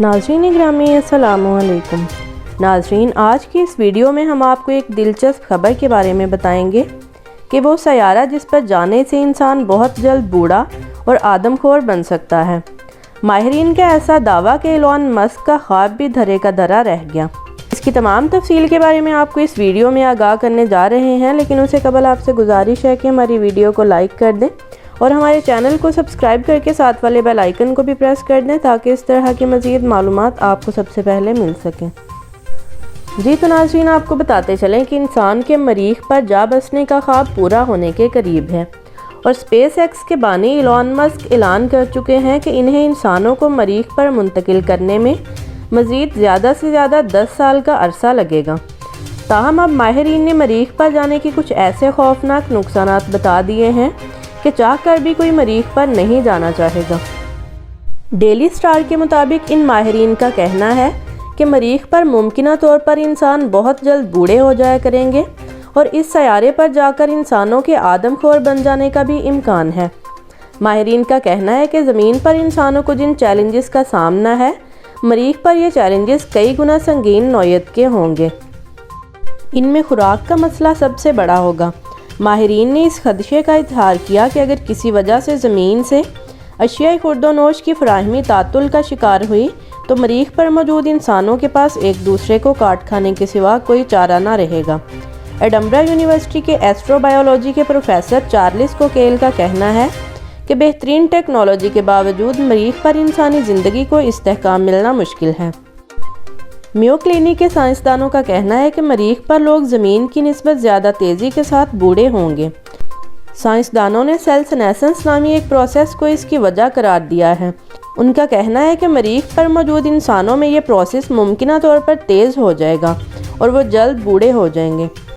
नाज़रीन ग्रामी अस्सलामु अलैकुम। नाज़रीन, आज की इस वीडियो में हम आपको एक दिलचस्प खबर के बारे में बताएंगे कि वो सयारा जिस पर जाने से इंसान बहुत जल्द बूढ़ा और आदमखोर बन सकता है। माहिरीन का ऐसा दावा कि एलोन मस्क का ख्वाब भी धरे का धरा रह गया। इसकी तमाम तफसील के बारे में आपको इस वीडियो में आगाह करने जा रहे हैं, लेकिन उससे कबल आपसे गुजारिश है कि हमारी वीडियो को लाइक कर दें और हमारे चैनल को सब्सक्राइब करके साथ वाले बेल आइकन को भी प्रेस कर दें ताकि इस तरह की मज़ीद मालूमात आपको सबसे पहले मिल सकें। जी तो नाज़रीन, आपको बताते चलें कि इंसान के मरीख पर जा बसने का ख्वाब पूरा होने के करीब है और स्पेस एक्स के बानी एलोन मस्क ऐलान कर चुके हैं कि इन्हें इंसानों को मरीख पर मुंतकिल करने में मज़ीद ज़्यादा से ज़्यादा 10 साल का अरसा लगेगा। ताहम अब माहिरीन ने मरीख पर जाने के कुछ ऐसे खौफनाक नुकसानात बता दिए हैं कि चाह कर भी कोई मरीख पर नहीं जाना चाहेगा। डेली स्टार के मुताबिक इन माहिरीन का कहना है कि मरीख पर मुमकिना तौर पर इंसान बहुत जल्द बूढ़े हो जाया करेंगे और इस सयारे पर जाकर इंसानों के आदमखोर बन जाने का भी इम्कान है। माहिरीन का कहना है कि ज़मीन पर इंसानों को जिन चैलेंजेस का सामना है, मरीख पर ये चैलेंजेस कई गुना संगीन नौयत के होंगे। इनमें खुराक का मसला सबसे बड़ा होगा। माहिरीन ने इस खदशे का इजहार किया कि अगर किसी वजह से ज़मीन से अशियाई खुर्दोनोश की फराहमी तातुल का शिकार हुई तो मरीख पर मौजूद इंसानों के पास एक दूसरे को काट खाने के सिवा कोई चारा ना रहेगा। एडनबरा यूनिवर्सिटी के एस्ट्रोबायोलॉजी के प्रोफेसर चार्ल्स कोकेल का कहना है कि बेहतरीन टेक्नोलॉजी के बावजूद मरीख पर इंसानी ज़िंदगी को इस्तेहकाम मिलना मुश्किल है। मियो क्लिनिक के साइंसदानों का कहना है कि मरीख पर लोग ज़मीन की निस्बत ज़्यादा तेज़ी के साथ बूढ़े होंगे। साइंसदानों ने सेल सेनेसेंस नामी एक प्रोसेस को इसकी वजह करार दिया है। उनका कहना है कि मरीख पर मौजूद इंसानों में ये प्रोसेस मुमकिना तौर पर तेज़ हो जाएगा और वो जल्द बूढ़े हो जाएंगे।